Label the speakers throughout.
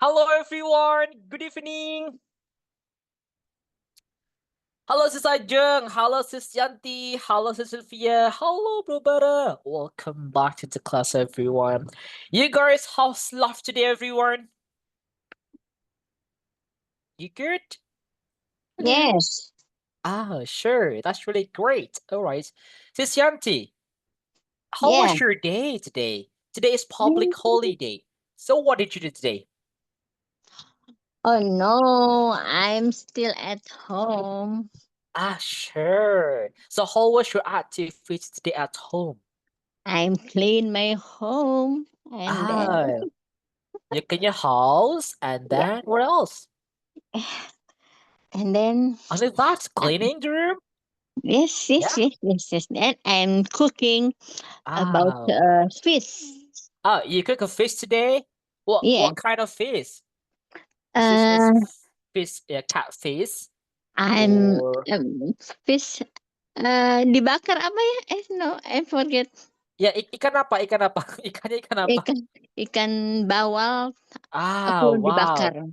Speaker 1: Hello everyone, good evening. Halo Sis Ajeng, halo Sis Yanti, halo Sis Sylvia, hello Bro Bara. Welcome back to the class everyone. You guys, how's life today everyone? You good? Hello.
Speaker 2: Yes.
Speaker 1: Sure, that's really great. Alright. Sis Yanti, how
Speaker 2: Yeah.
Speaker 1: was your day today? Today is public holiday. So what did you do today?
Speaker 2: Oh no, I'm still at home.
Speaker 1: Sure. So how was your activity today at home?
Speaker 2: I'm clean my home and then
Speaker 1: Ah, you clean your house and
Speaker 2: yeah,
Speaker 1: then what else?
Speaker 2: and then
Speaker 1: Only that,
Speaker 2: uh,
Speaker 1: cleaning the room?
Speaker 2: yes, yes,
Speaker 1: Yeah.
Speaker 2: yes, yes, yes. Then I'm cooking about
Speaker 1: Ah,
Speaker 2: fish.
Speaker 1: you cook a fish today?
Speaker 2: Yeah.
Speaker 1: What kind of fish? Is this
Speaker 2: Uh,
Speaker 1: fish, catfish
Speaker 2: I'm
Speaker 1: or
Speaker 2: fish. Dibakar apa ya? No, I forget.
Speaker 1: ya ikan apa? Ikan apa? Ikannya ikan apa?
Speaker 2: Ikan ikan bawal aku dibakar.
Speaker 1: Wow.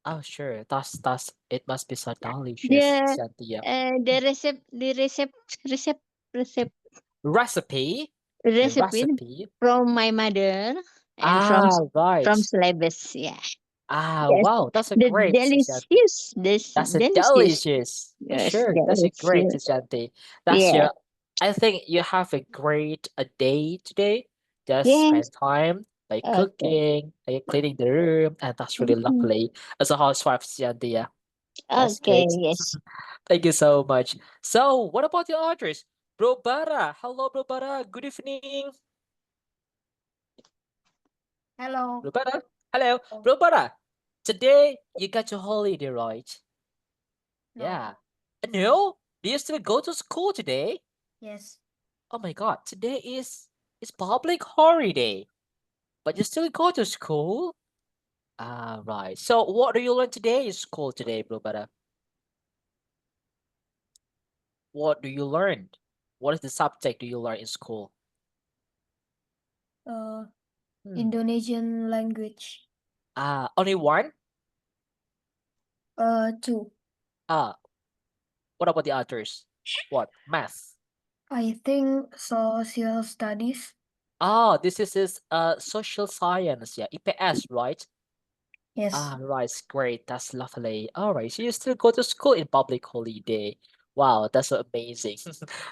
Speaker 1: Oh, sure. That's it must be so delicious,
Speaker 2: The
Speaker 1: Shantia.
Speaker 2: the resep
Speaker 1: Recipe? The
Speaker 2: recipe
Speaker 1: recipe?
Speaker 2: from my mother and from
Speaker 1: Right.
Speaker 2: Celebes. Yeah. Yes.
Speaker 1: Wow, that's a
Speaker 2: The
Speaker 1: great, Shanti.
Speaker 2: delicious, this
Speaker 1: That's a
Speaker 2: delicious.
Speaker 1: delicious.
Speaker 2: Yes,
Speaker 1: Sure, that's a great,
Speaker 2: delicious.
Speaker 1: Shanti. That's
Speaker 2: Yeah.
Speaker 1: your. I think you have a great a day today. Just spend
Speaker 2: Yes.
Speaker 1: time by
Speaker 2: Okay.
Speaker 1: cooking, by cleaning the room, and that's really
Speaker 2: Mhm.
Speaker 1: lovely. As a housewife, Shanti, yeah, that's
Speaker 2: Okay.
Speaker 1: great.
Speaker 2: Yes.
Speaker 1: Thank you so much. So, what about your others? Bro Bara, hello, Bro Bara. Good evening,
Speaker 3: Hello.
Speaker 1: Bro Bara. Hello, Bro Bara. Today you got your holiday, right?
Speaker 3: No.
Speaker 1: Yeah. No? Do you still go to school today?
Speaker 3: Yes.
Speaker 1: Oh my god, today is public holiday, but you still go to school? Right. So what do you learn today in school today, bro brother? What do you learn? What is the subject do you learn in school?
Speaker 3: Uh,
Speaker 1: Hmm.
Speaker 3: Indonesian language.
Speaker 1: Only one?
Speaker 3: Two.
Speaker 1: What about the others? What? Math.
Speaker 3: I think social studies.
Speaker 1: This is social science, yeah, EPS, right?
Speaker 3: Yes.
Speaker 1: Right, great. That's lovely. All right, so you still go to school in public holiday. Wow, that's so amazing.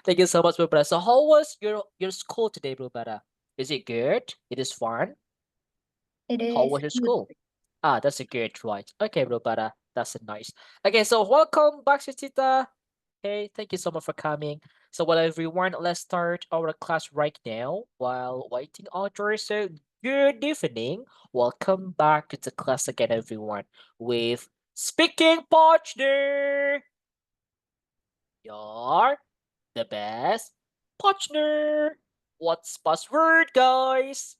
Speaker 1: Thank you so much, Brubara. So how was your school today, Brubara? Is it good? It is fun?
Speaker 3: It
Speaker 1: How
Speaker 3: is
Speaker 1: was your
Speaker 3: good.
Speaker 1: school? That's a good, right. Okay, Brubara. That's a nice. Okay, so welcome back, Shitita. Hey, thank you so much for coming. So, well, everyone, let's start our class right now while waiting others. So, good evening. Welcome back to the class again, everyone, with Speaking Partner. You're the best partner. What's password, guys?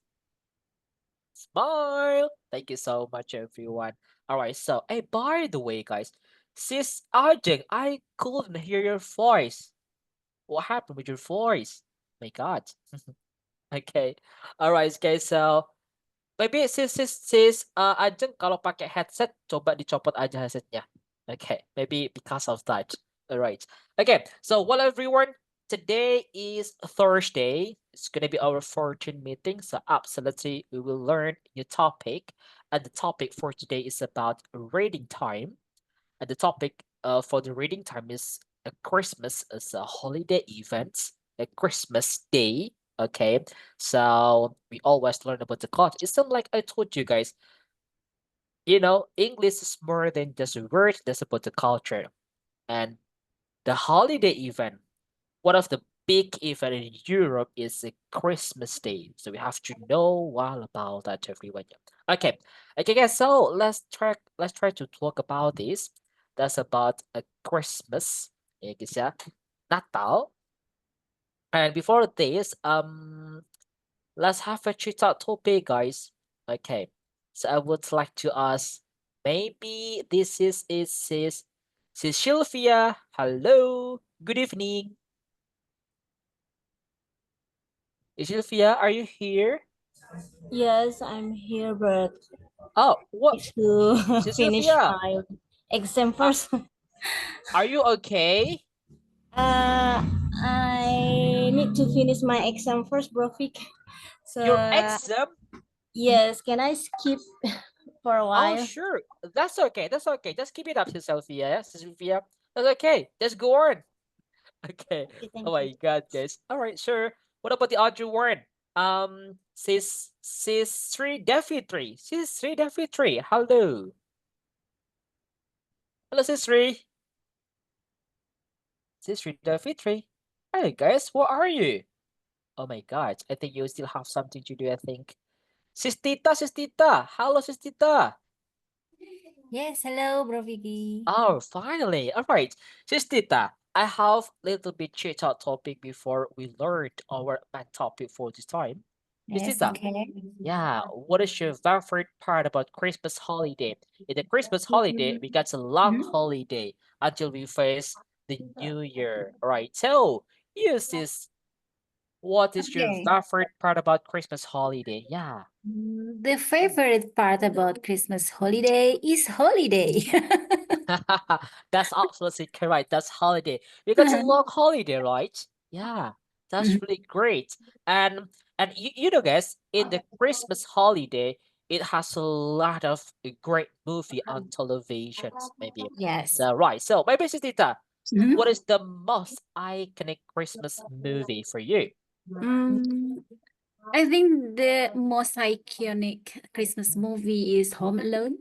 Speaker 1: Smile. Thank you so much, everyone. All right, so, hey, by the way, guys, Sis Ajeng, I couldn't hear your voice. What happened with your voice? My God. Okay. Alright, guys. So maybe Ajeng kalau pakai headset, coba dicopot aja headsetnya. Okay. Maybe because of that. Alright. Okay. So well, everyone. Today is Thursday. It's gonna be our 14 meeting. So absolutely, we will learn a new topic. And the topic for today is about reading time. And the topic for the reading time is Christmas as a holiday event, a Christmas day. Okay, so we always learn about the culture. It's not like I told you guys, English is more than just a word, that's about the culture. And the holiday event, one of the big event in Europe is a Christmas Day. So we have to know all about that, everyone. Okay. Okay, guys. So let's try to talk about this. That's about a Christmas. Ya, guys, ya. Natal. And before this, let's have a chat out topic, guys. Okay. So I would like to ask, maybe this is Sylvia. Hello. Good evening. Sylvia, are you here?
Speaker 4: Yes, I'm here, but
Speaker 1: Oh, what?
Speaker 4: need to
Speaker 1: Sis
Speaker 4: finish
Speaker 1: Sylvia,
Speaker 4: my exam
Speaker 1: uh,
Speaker 4: first.
Speaker 1: are you okay?
Speaker 4: I need to finish my exam first, Bro Vic. So
Speaker 1: Your exam?
Speaker 4: yes, can I skip for a
Speaker 1: Oh,
Speaker 4: while?
Speaker 1: sure. That's okay. That's okay. Just keep it up, Sis Sylvia. Yeah? Sis Sylvia. That's okay. Just go on. Okay.
Speaker 4: Okay,
Speaker 1: Oh
Speaker 4: thank
Speaker 1: my
Speaker 4: you.
Speaker 1: God, guys. All right, sure. What about the other one? Sis 3 Defi 3. Sis 3 Defi 3. Hello. Hello, Sis 3. Sis 3 Defi 3. Hey guys, what are you? Oh my God. I think you still have something to do, I think. Sis Tita, Sis Tita. Hello, Sis Tita.
Speaker 5: Yes, hello, Bro Vicky.
Speaker 1: Oh, finally. All right. Sis Tita, I have little bit chit chat topic before we learned our main topic for this time. Sis
Speaker 5: Yes,
Speaker 1: Tita,
Speaker 5: okay.
Speaker 1: yeah, what is your favorite part about Christmas holiday? In the Christmas holiday, we got a long holiday until we face the new year. All right. So, yes, sis, what is your
Speaker 5: Okay.
Speaker 1: favorite part about Christmas holiday? Yeah.
Speaker 5: The favorite part about Christmas holiday is holiday.
Speaker 1: That's absolutely correct. That's holiday. Because a long holiday, right? Yeah, that's really great. And you know, guys, in the Christmas holiday, it has a lot of great movie on televisions, maybe.
Speaker 5: Yes.
Speaker 1: So right. So maybe Tita,
Speaker 5: Mhm.
Speaker 1: what is the most iconic Christmas movie for you?
Speaker 5: Mm, I think the most iconic Christmas movie is Home Alone.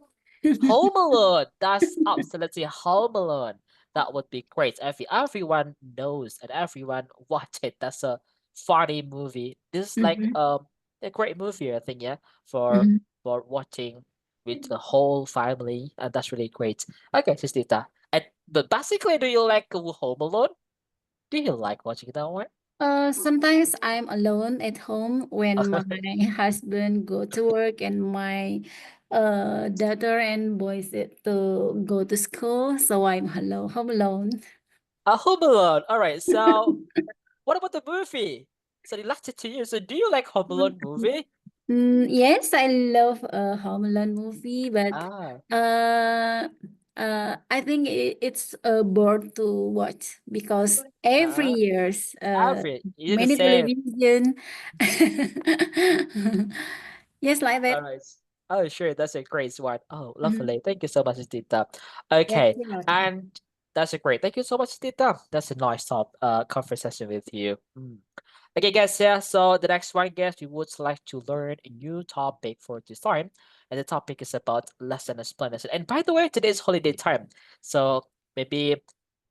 Speaker 1: Home Alone. That's absolutely Home Alone. That would be great. Everyone knows and everyone watch it. That's a funny movie. This is like
Speaker 5: Mhm.
Speaker 1: a great movie, I think, yeah, for
Speaker 5: Mhm.
Speaker 1: watching with the whole family, and that's really great. Okay, Sistita. And but basically, do you like Home Alone? Do you like watching that one?
Speaker 5: Sometimes I'm alone at home when my husband go to work and my daughter and boys to go to school, so I'm home alone.
Speaker 1: Home Alone. All right. So, what about the movie? So, they left it to you. So, do you like Home Alone movie?
Speaker 5: Yes, I love a Home Alone movie, but
Speaker 1: Ah.
Speaker 5: uh, I think it's a bored to watch because every
Speaker 1: Uh,
Speaker 5: years
Speaker 1: Average. You do the
Speaker 5: many
Speaker 1: same.
Speaker 5: television. Yes, like that.
Speaker 1: All right. Oh, sure. That's a great one. Oh,
Speaker 5: Mhm.
Speaker 1: lovely. Thank you so much, Tita.
Speaker 5: Yes,
Speaker 1: Okay.
Speaker 5: you're welcome.
Speaker 1: And that's a great. Thank you so much, Tita. That's a nice conversation with you. Okay, guys. Yeah. So the next one, guys, we would like to learn a new topic for this time, and the topic is about lesson explanation. And by the way, today is holiday time, so maybe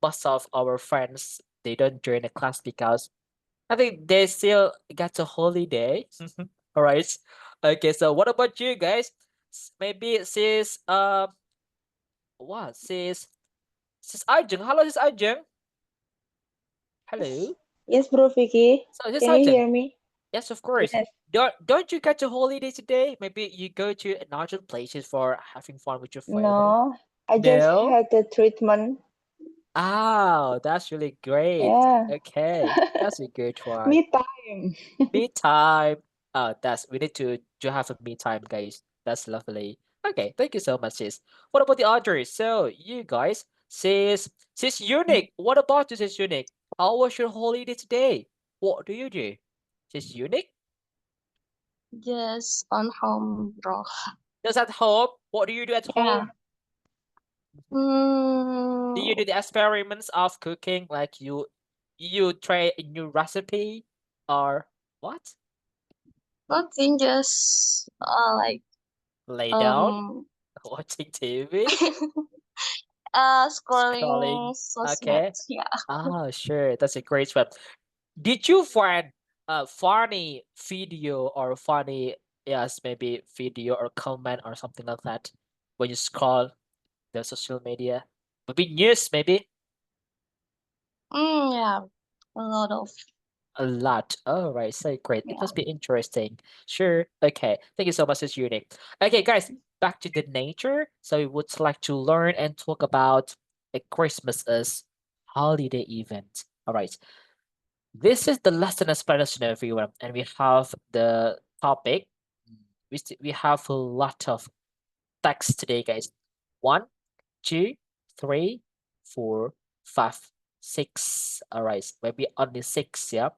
Speaker 1: most of our friends they don't join the class because I think they still got a holiday. All right. Okay. So what about you guys? Maybe sis what sis Arjun. Hello, sis Arjun. Hello.
Speaker 6: Yes, Bro Vicky.
Speaker 1: So sis
Speaker 6: Can you
Speaker 1: Arjun.
Speaker 6: hear me?
Speaker 1: Yes, of course.
Speaker 6: Yes.
Speaker 1: Don't you get a holiday today? Maybe you go to another places for having fun with your family.
Speaker 6: No, I just
Speaker 1: No.
Speaker 6: had the treatment.
Speaker 1: Oh, that's really great.
Speaker 6: Yeah.
Speaker 1: Okay, that's a good one.
Speaker 6: Me time.
Speaker 1: Me time. Oh, that's we need to have a me time, guys. That's lovely. Okay, thank you so much, sis. What about the others? So you guys, sis Unique. What about you, sis Unique? How was your holiday today? What do you do? Sis Unique?
Speaker 7: Just on home, bro.
Speaker 1: Just at home. What do you do at
Speaker 7: Yeah.
Speaker 1: home? Do you
Speaker 7: Mm,
Speaker 1: do the experiments of cooking? Like you try a new recipe or what?
Speaker 7: nothing. Just like
Speaker 1: Lay down,
Speaker 7: um
Speaker 1: watching TV, scrolling.
Speaker 7: scrolling sosmed.
Speaker 1: Okay.
Speaker 7: Yeah.
Speaker 1: Ah, sure. That's a great one. Did you find a funny video or funny, yes, maybe video or comment or something like that when you scroll the social media? Maybe news, maybe
Speaker 7: Yeah. A lot of.
Speaker 1: a lot. All right, so great. It
Speaker 7: Yeah.
Speaker 1: must be interesting. Sure. Okay. Thank you so much, it's unique. Okay, guys, back to the nature. So we would like to learn and talk about a Christmas as holiday event. All right. This is the lesson explanation, everyone, and we have the topic. We have a lot of text today, guys. 1, 2, 3, 4, 5, 6. All right, maybe only 6, yeah.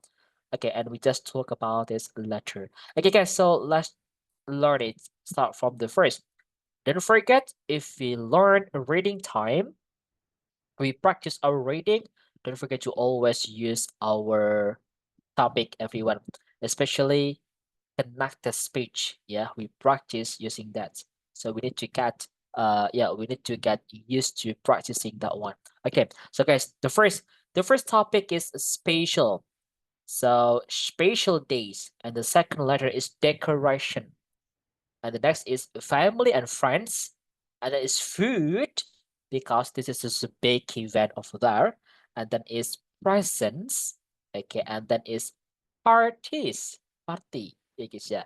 Speaker 1: Okay, and we just talk about this letter. Okay, guys, so let's learn it. Start from the first. Don't forget, if we learn reading time, we practice our reading. Don't forget to always use our topic, everyone, especially connected speech. Yeah, we practice using that. So we need to get we need to get used to practicing that one. Okay, so guys, the first topic is spatial. So spatial days, and the second letter is decoration, and the next is family and friends, and then is food, because this is just a big event over there, and then is presents, okay, and then is parties, party, yeah.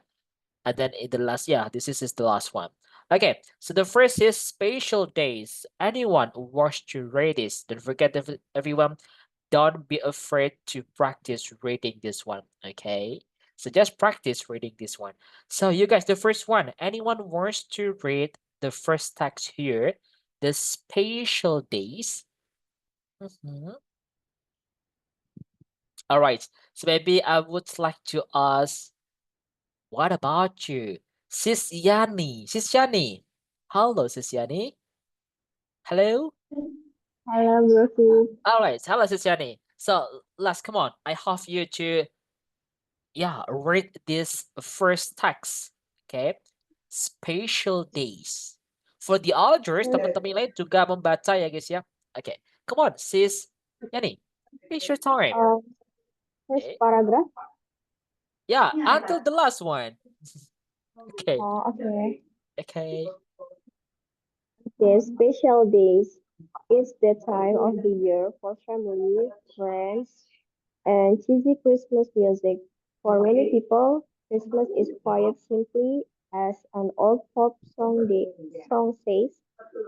Speaker 1: And then in the last, this is the last one. Okay, so the first is spatial days. Anyone who wants to read this, don't forget, everyone, don't be afraid to practice reading this one, okay? So just practice reading this one. So you guys, the first one, anyone wants to read the first text here, the spatial days? All right, so maybe I would like to ask, what about you? Sis Yani. Sis Yani. Hello, Sis Yani. Hello?
Speaker 6: Hello, Bro.
Speaker 1: All right. Hello, Sis Yani. So let's come on. I have you to read this first text. Okay. Spatial days. For the others, teman-teman lain juga membaca ya guys ya. Okay. Come on, Sis Yani. It's your time.
Speaker 6: First
Speaker 1: Okay.
Speaker 6: paragraph.
Speaker 1: Yeah, until the last one. Okay.
Speaker 6: Oh, okay.
Speaker 1: Okay.
Speaker 6: Okay, special days is the time of the year for family, friends, and cheesy Christmas music. For many people, Christmas is quite simply, as an old pop song says,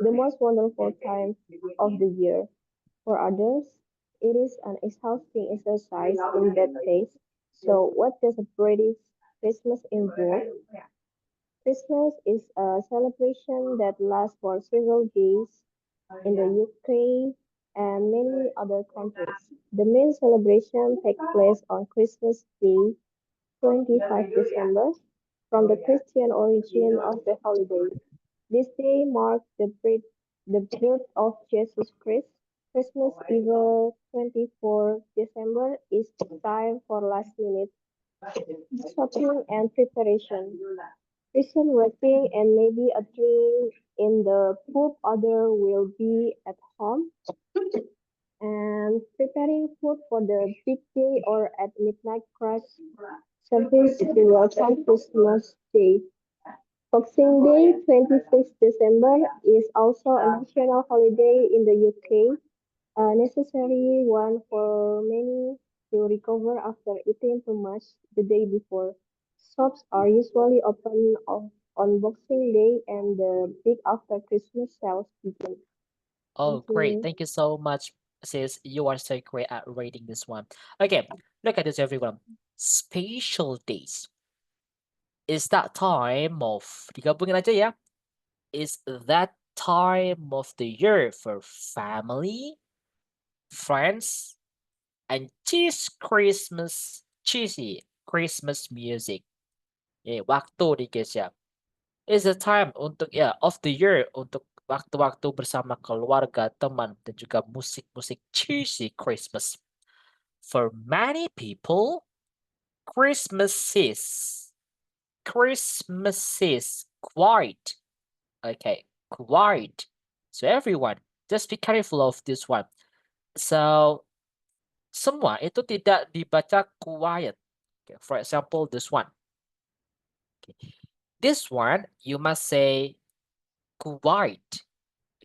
Speaker 6: the most wonderful time of the year. For others, it is an exhausting exercise in that taste. So, what does a British Christmas involve? Christmas is a celebration that lasts for several days in the UK and many other countries. The main celebration takes place on Christmas Day, 25 December, from the Christian origin of the holiday. This day marks the birth of Jesus Christ. Christmas Eve, 24 December, is the time for last minute shopping and preparation. Christian wrapping and maybe a drink in the pub. Other will be at home and preparing food for the big day or at midnight crash service to welcome Christmas Day. Boxing Day, 26 December, is also a national holiday in the UK, a necessary one for many to recover after eating too much the day before. Shops are usually open on Boxing Day and the week after Christmas sales begin.
Speaker 1: Oh,
Speaker 6: Thank
Speaker 1: great.
Speaker 6: you.
Speaker 1: Thank you so much, sis. You are so great at reading this one. Okay, look at this, everyone. Spatial days. Is that time of, digabungin aja ya, is that time of the year for family, friends, and cheesy Christmas music. Waktu nih guys ya. Is the time untuk of the year untuk waktu-waktu bersama keluarga, teman, dan juga musik-musik cheesy Christmas. For many people, Christmas is quiet. Okay, quiet. So everyone, just be careful of this one. So semua itu tidak dibaca quiet. Okay, for example, this one. Okay. This one you must say quiet.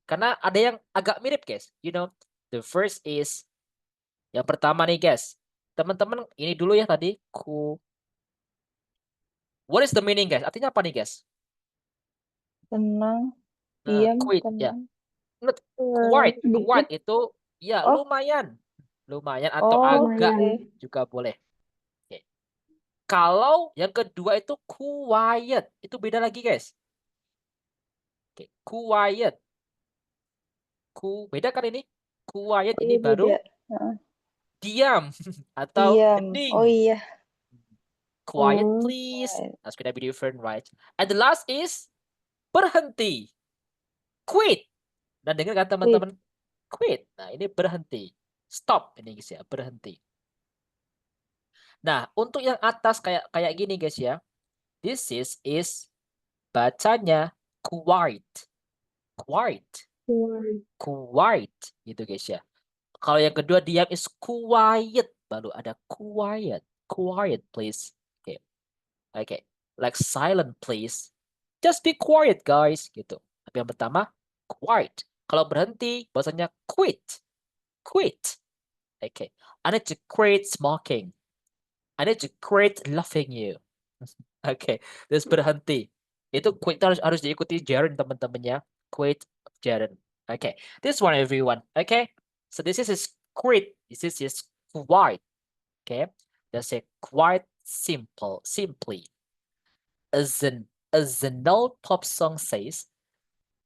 Speaker 1: Karena ada yang agak mirip, guys. You know, the first is yang pertama nih, guys. Teman-teman, ini dulu ya tadi. What is the meaning, guys? Artinya apa nih, guys?
Speaker 6: Tenang,
Speaker 1: Nah,
Speaker 6: diam,
Speaker 1: quit, ya.
Speaker 6: tenang.
Speaker 1: Quiet
Speaker 6: Sedikit.
Speaker 1: itu ya
Speaker 6: Oh.
Speaker 1: lumayan. Lumayan atau
Speaker 6: Oh,
Speaker 1: agak
Speaker 6: okay.
Speaker 1: juga boleh. Oke. Kalau yang kedua itu quiet, itu beda lagi guys. Oke, quiet. Beda kan ini? Quiet
Speaker 6: Oh
Speaker 1: ini
Speaker 6: iya
Speaker 1: baru
Speaker 6: beda. Heeh.
Speaker 1: diam atau
Speaker 6: Diam.
Speaker 1: hening.
Speaker 6: Oh iya.
Speaker 1: Quiet please.
Speaker 6: Quiet.
Speaker 1: That's gonna be different, right? And the last is berhenti. Quit. Dan dengar kan teman-teman? Quit. Nah, ini berhenti. Stop ini guys ya, berhenti. Nah, untuk yang atas kayak gini guys ya. This is bacanya quiet. Quiet. Quiet gitu guys ya. Kalau yang kedua diam is quiet. Baru ada quiet. Quiet please. Oke. Oke. Like silent please. Just be quiet guys gitu. Tapi yang pertama quiet. Kalau berhenti bahasanya quit. Quit. Oke. I need to quit smoking. I need to quit loving you. Oke. Terus berhenti. Itu quit harus diikuti Jaren teman-temannya. Quit Jaren. Okay, this one everyone. Okay, so this is quit. This is quiet. Okay, let's say quite simple, simply. As an old pop song says,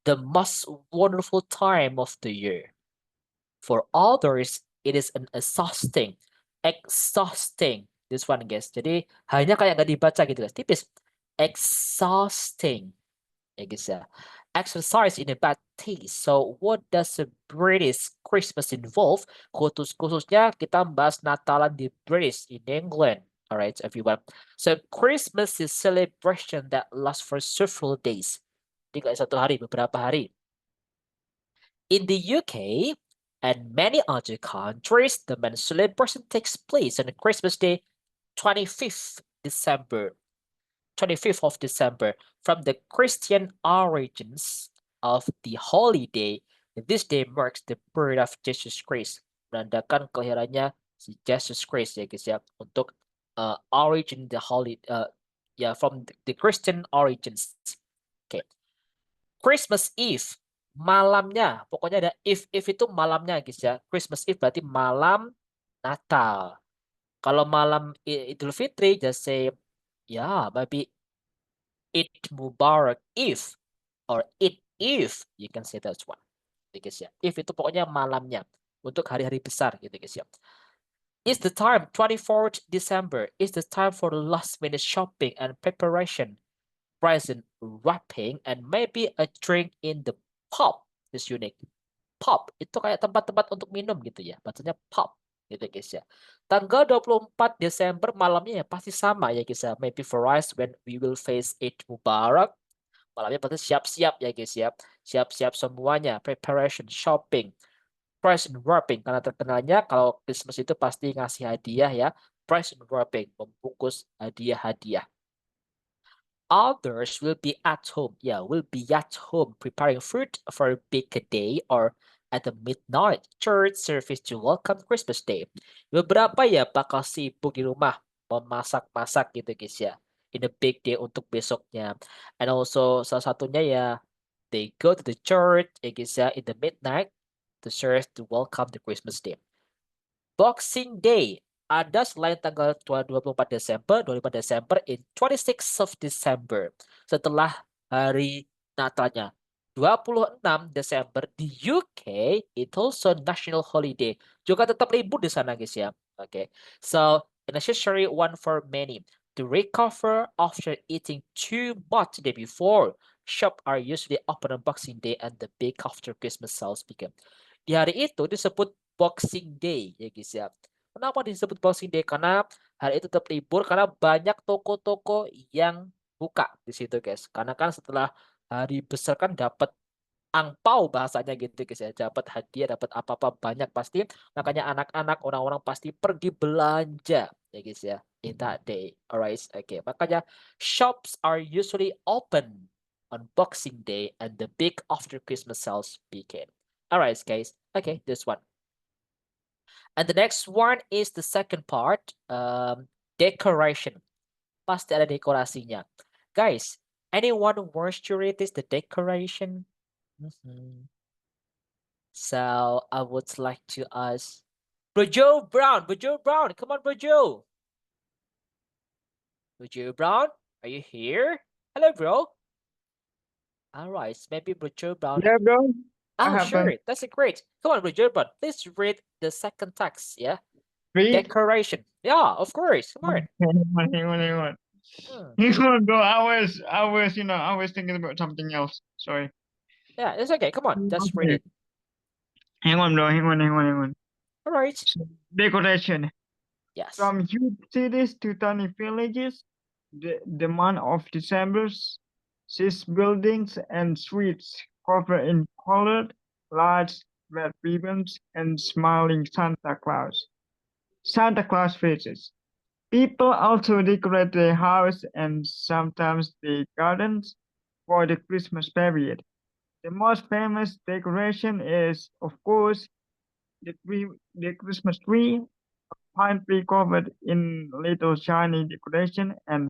Speaker 1: the most wonderful time of the year. For others, it is an exhausting. This one guys. Jadi hanya kayak nggak dibaca gitu guys. Tipis. Exhausting. Ya guys ya. Exercise in a bad taste. So what does a British Christmas involve? Khususnya kita bahas Natalan di British in England. Alright, everyone. So Christmas is celebration that lasts for several days. Tidak satu hari, beberapa hari. In the UK and many other countries, the main celebration takes place on Christmas Day, 25th December. 25th of December. From the Christian origins of the holiday, this day marks the birth of Jesus Christ. Menandakan kelahirannya si Jesus Christ ya guys ya. Untuk origin the holiday, from the Christian origins. Okay. Christmas Eve, malamnya, pokoknya ada if itu malamnya guys ya. Christmas Eve berarti malam Natal. Kalau malam Idul Fitri, just say, maybe Eid Mubarak Eve or Eid Eve, you can say that one. Guys ya. If itu pokoknya malamnya untuk hari-hari besar gitu guys ya. It's the time 24th December is the time for the last minute shopping and preparation, present wrapping, and maybe a drink in the pub. This unique. Pub itu kayak tempat-tempat untuk minum gitu ya. Bacanya pub gitu guys ya. Tanggal 24 Desember malamnya ya pasti sama ya guys ya. Maybe for us when we will face Eid Mubarak. Malamnya pasti siap-siap ya guys ya. Siap-siap semuanya. Preparation, shopping, present wrapping. Karena terkenalnya kalau Christmas itu pasti ngasih hadiah ya. Present wrapping, membungkus hadiah-hadiah. Others will be at home. Will be at home preparing food for a big day or at the midnight church service to welcome Christmas Day. Beberapa ya bakal sibuk di rumah memasak-masak gitu guys ya. In a big day untuk besoknya. And also salah satunya ya they go to the church ya guys ya in the midnight to serve to welcome the Christmas Day. Boxing Day ada selain tanggal 24 Desember, 25 Desember in 26th of December. Setelah hari Natalnya. 26 Desember di UK it also national holiday. Juga tetap libur di sana guys ya. Okay. So, a necessary one for many. To recover after eating too much the day before. Shop are usually open on Boxing Day and the big after Christmas sales begin. Di hari itu disebut Boxing Day ya guys ya. Kenapa disebut Boxing Day? Karena hari itu tetap libur karena banyak toko-toko yang buka di situ guys. Karena kan setelah hari besar kan dapat angpau bahasanya gitu guys ya. Dapat hadiah, dapat apa-apa banyak pasti. Makanya anak-anak, orang-orang pasti pergi belanja ya guys ya. In that day. Alright, okay. Makanya shops are usually open on Boxing Day and the big after Christmas sales begin. Alright guys, okay, this one. And the next one is the second part, decoration. Pasti ada dekorasinya. Guys, anyone wants to read this, the decoration? So I would like to ask Bro Brown, come on, Bro Brown, are you here? Hello, bro. All right, maybe Bro Brown.
Speaker 8: Yeah, bro. What
Speaker 1: Oh,
Speaker 8: happened?
Speaker 1: sure, that's great. Come on, Bro Brown, please read the second text. Yeah,
Speaker 8: Read.
Speaker 1: decoration. Yeah, of course. Come on.
Speaker 8: Hang on. Hang on, bro. I was thinking about something else. Sorry.
Speaker 1: Yeah, it's okay. Come on, just read
Speaker 8: Okay.
Speaker 1: it.
Speaker 8: Hang on, bro. Hang on.
Speaker 1: All right.
Speaker 8: So, decoration.
Speaker 1: Yes.
Speaker 8: From huge cities to tiny villages, the month of December sees buildings and streets covered in colored lights, red ribbons, and smiling Santa Claus. Santa Claus faces. People also decorate their house and sometimes their gardens for the Christmas period. The most famous decoration is, of course, the Christmas tree, pine tree covered in little shiny decoration and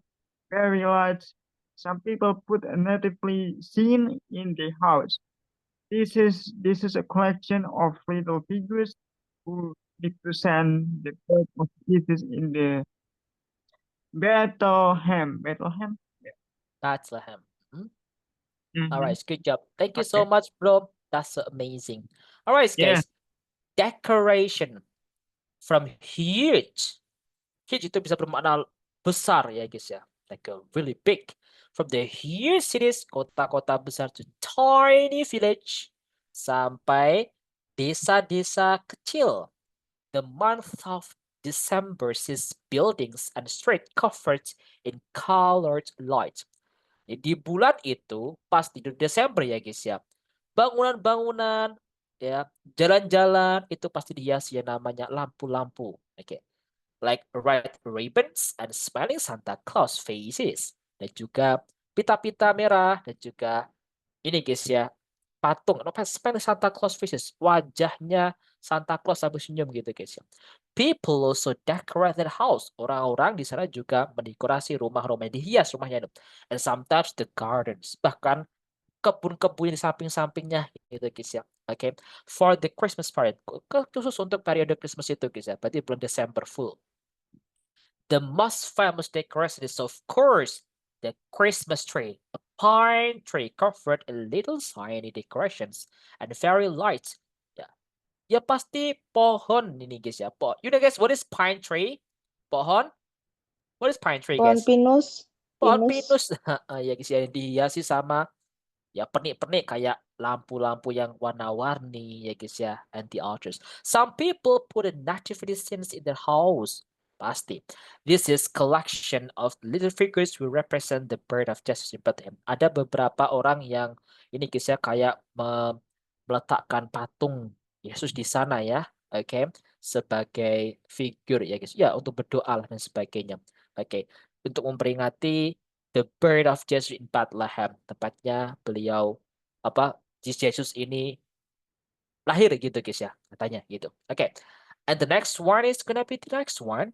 Speaker 8: fairy lights. Some people put a natively scene in the house. This is a collection of little figures who represent the birth of Jesus in the Bethlehem. Bethlehem?
Speaker 1: Bethlehem. Mhm.
Speaker 8: Mhm.
Speaker 1: All right, good job. Thank you so
Speaker 8: Okay.
Speaker 1: much, bro. That's so amazing. All right,
Speaker 8: Yeah.
Speaker 1: guys. Decoration from huge. Huge itu bisa bermakna besar ya, guys ya. Like a really big. From the huge cities, kota-kota besar, to tiny village, sampai desa-desa kecil. The month of December sees buildings and street covered in colored light. Di bulan itu pas di Desember ya guys ya, bangunan-bangunan ya, jalan-jalan itu pasti dihiasi yang namanya lampu-lampu. Oke. Like red ribbons and smiling Santa Claus faces. Dan juga pita-pita merah dan juga ini guys ya, patung, smiling Santa Claus faces, wajahnya Santa Claus sambil senyum gitu guys ya. People also decorate their house. Orang-orang di sana juga mendekorasi rumah-rumah, dihias rumahnya itu. And sometimes the gardens. Bahkan kebun-kebun di samping-sampingnya gitu guys ya. Oke. For the Christmas period. Khusus untuk periode Christmas itu guys ya. Berarti bulan Desember full. The most famous decoration is of course the Christmas tree. A pine tree covered in little tiny decorations and fairy lights. Ya pasti pohon ini guys ya. You know guys, what is pine tree? Pohon? What is pine tree
Speaker 6: Pohon
Speaker 1: guys?
Speaker 6: pinus.
Speaker 1: Pohon
Speaker 6: Pinus.
Speaker 1: pinus. Ya guys ya, dihiasi sama ya pernik-pernik kayak lampu-lampu yang warna-warni ya guys ya, and the altars. Some people put a nativity scenes in their house. Pasti. This is collection of little figures who represent the birth of Jesus in Bethlehem. Ada beberapa orang yang ini guys ya kayak meletakkan patung Yesus di sana ya, oke, sebagai figur ya guys, ya untuk berdoa dan sebagainya, oke, untuk memperingati the birth of Jesus in Bethlehem, tepatnya beliau Yesus ini lahir gitu guys ya, katanya gitu, oke. And the next one is gonna be the next one,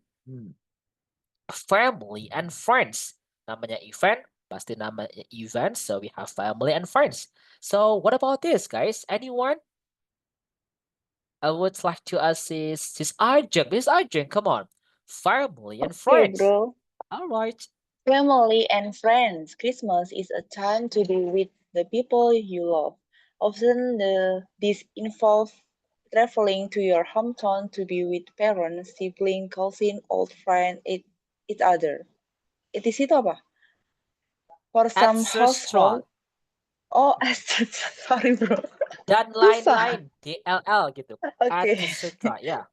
Speaker 1: family and friends, namanya event, pasti namanya event, so we have family and friends. So what about this guys? Anyone? I would like to ask this Arjun. Miss Arjun, come on. Family and friends.
Speaker 6: bro.
Speaker 1: All right.
Speaker 9: Family and friends. Christmas is a time to be with the people you love. Often this involves traveling to your hometown to be with parents, siblings, cousin, old friend, each other. It is itu apa? For some household. Oh, sorry bro.
Speaker 1: Dan lain-lain, DLL gitu.
Speaker 9: Okay.
Speaker 1: Etc. Yeah.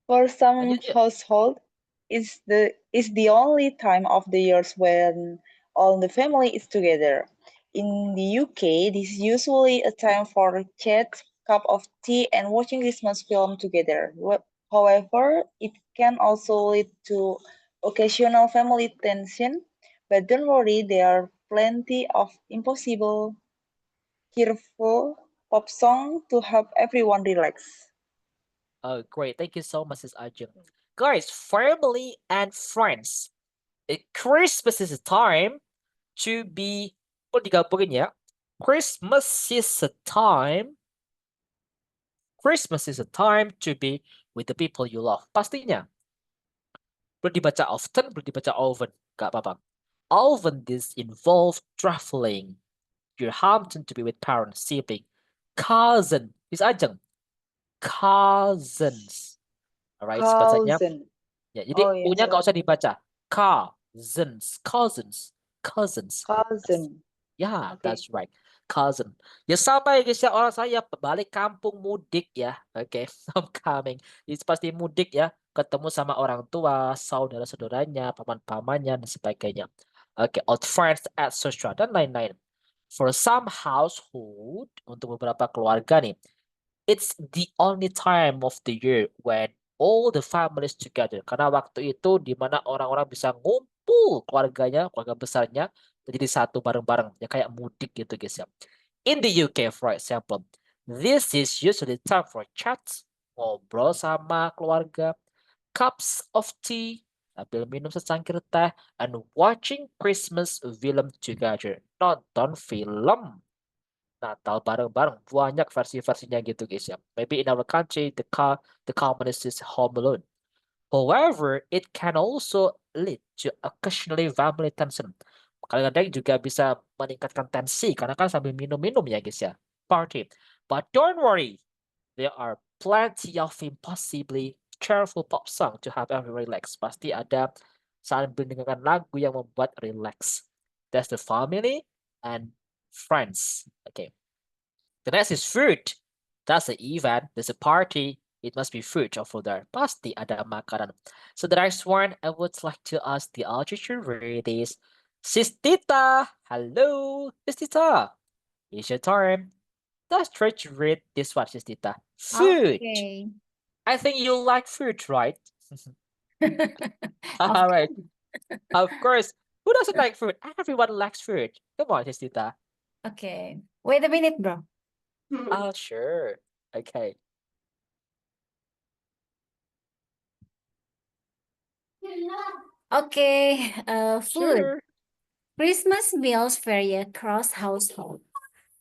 Speaker 9: For some household, it's the only time of the years when all the family is together. In the UK, this is usually a time for a chat, cup of tea, and watching Christmas film together. However, it can also lead to occasional family tension, but don't worry, there are plenty of impossible, cheerful pop song to help everyone relax.
Speaker 1: Oh, great. Thank you so much, Ms. Arjun. Guys, family and friends. Christmas is a time to be, digabungin ya. Christmas is a time Christmas is a time to be with the people you love. Pastinya. Perlu dibaca often, perlu dibaca often. Gak apa-apa. Often this involve traveling. Your Hampton to be with parents, sibling, cousin. Bisa ajeng. Cousins. Alright, bacanya.
Speaker 9: Cousin.
Speaker 1: Ya, jadi
Speaker 9: Oh, yes.
Speaker 1: U-nya nggak usah dibaca. Cousins. Cousins. Cousins.
Speaker 9: Cousin.
Speaker 1: Ya,
Speaker 9: Okay.
Speaker 1: that's right. Cousin. Ya sama ya guys ya, orang saya balik kampung mudik ya. Oke, I'm coming. Itu pasti mudik ya, ketemu sama orang tua, saudara-saudaranya, paman-pamannya dan sebagainya. Oke, old friends, etc. dan lain-lain. For some household, untuk beberapa keluarga nih, it's the only time of the year when all the families together. Karena waktu itu di mana orang-orang bisa ngumpul keluarganya, keluarga besarnya, jadi satu bareng-bareng. Ya kayak mudik gitu guys ya. In the UK, for example, this is usually time for chats, ngobrol sama keluarga, cups of tea, sambil minum secangkir teh, and watching Christmas film together. Nonton film Natal bareng-bareng. Banyak versi-versinya gitu guys ya. Maybe in our country, the commonest is Home Alone. However, it can also lead to occasionally family tension. Kadang-kadang juga bisa meningkatkan tensi karena kan sambil minum-minum ya guys ya. Party. But don't worry, there are plenty of impossibly cheerful pop song to have everyone relax. Pasti ada sambil mendengarkan lagu yang membuat relax. That's the family and friends. Okay. The next is food. That's an event. There's a party. It must be food over there. Pasti ada makanan. So the next one, I would like to ask the audio to read is Sis Tita. Hello, Sis Tita. It's your turn. Let's try to read this one, Sis Tita. Food.
Speaker 5: Okay.
Speaker 1: I think you like food, right?
Speaker 5: Of
Speaker 1: All right. Of course. Who doesn't like food? Everyone likes food. Come on, Sis Tita.
Speaker 5: Okay. Wait a minute, bro.
Speaker 1: Oh, sure. Okay.
Speaker 5: Okay, food.
Speaker 1: Sure.
Speaker 5: Christmas meals vary across households,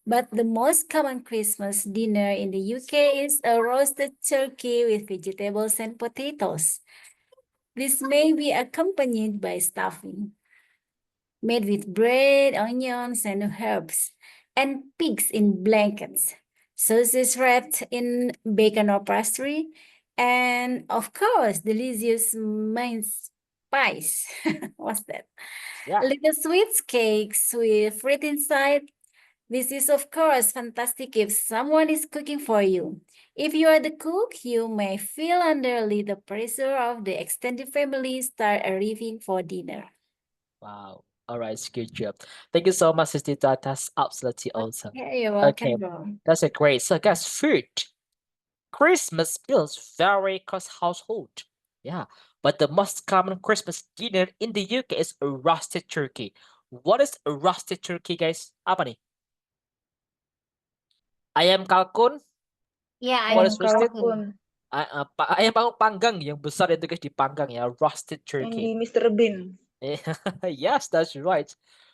Speaker 5: but the most common Christmas dinner in the UK is a roasted turkey with vegetables and potatoes. This may be accompanied by stuffing, made with bread, onions, and herbs, and pigs in blankets, sausages wrapped in bacon or pastry, and of course, delicious mince pies. What's that?
Speaker 1: Yeah.
Speaker 5: Little sweet cakes with fruit inside. This is, of course, fantastic if someone is cooking for you. If you are the cook, you may feel under a little pressure of the extended family start arriving for dinner.
Speaker 1: Wow. All right, good job. Thank you so much, Sister Tita. That's absolutely awesome.
Speaker 5: Yeah, you're welcome,
Speaker 1: Okay,
Speaker 5: bro.
Speaker 1: that's a great. So, guys, food. Christmas meals vary across household. Yeah, but the most common Christmas dinner in the UK is a roasted turkey. What is a roasted turkey, guys? Apa nih? Ayam kalkun?
Speaker 5: Yeah,
Speaker 1: What
Speaker 5: ayam
Speaker 1: is roasted?
Speaker 9: Kalkun.
Speaker 1: Ayam panggang yang besar itu guys dipanggang ya, roasted
Speaker 9: Yang di
Speaker 1: turkey.
Speaker 9: Mr. Bean.
Speaker 1: Yes, that's right.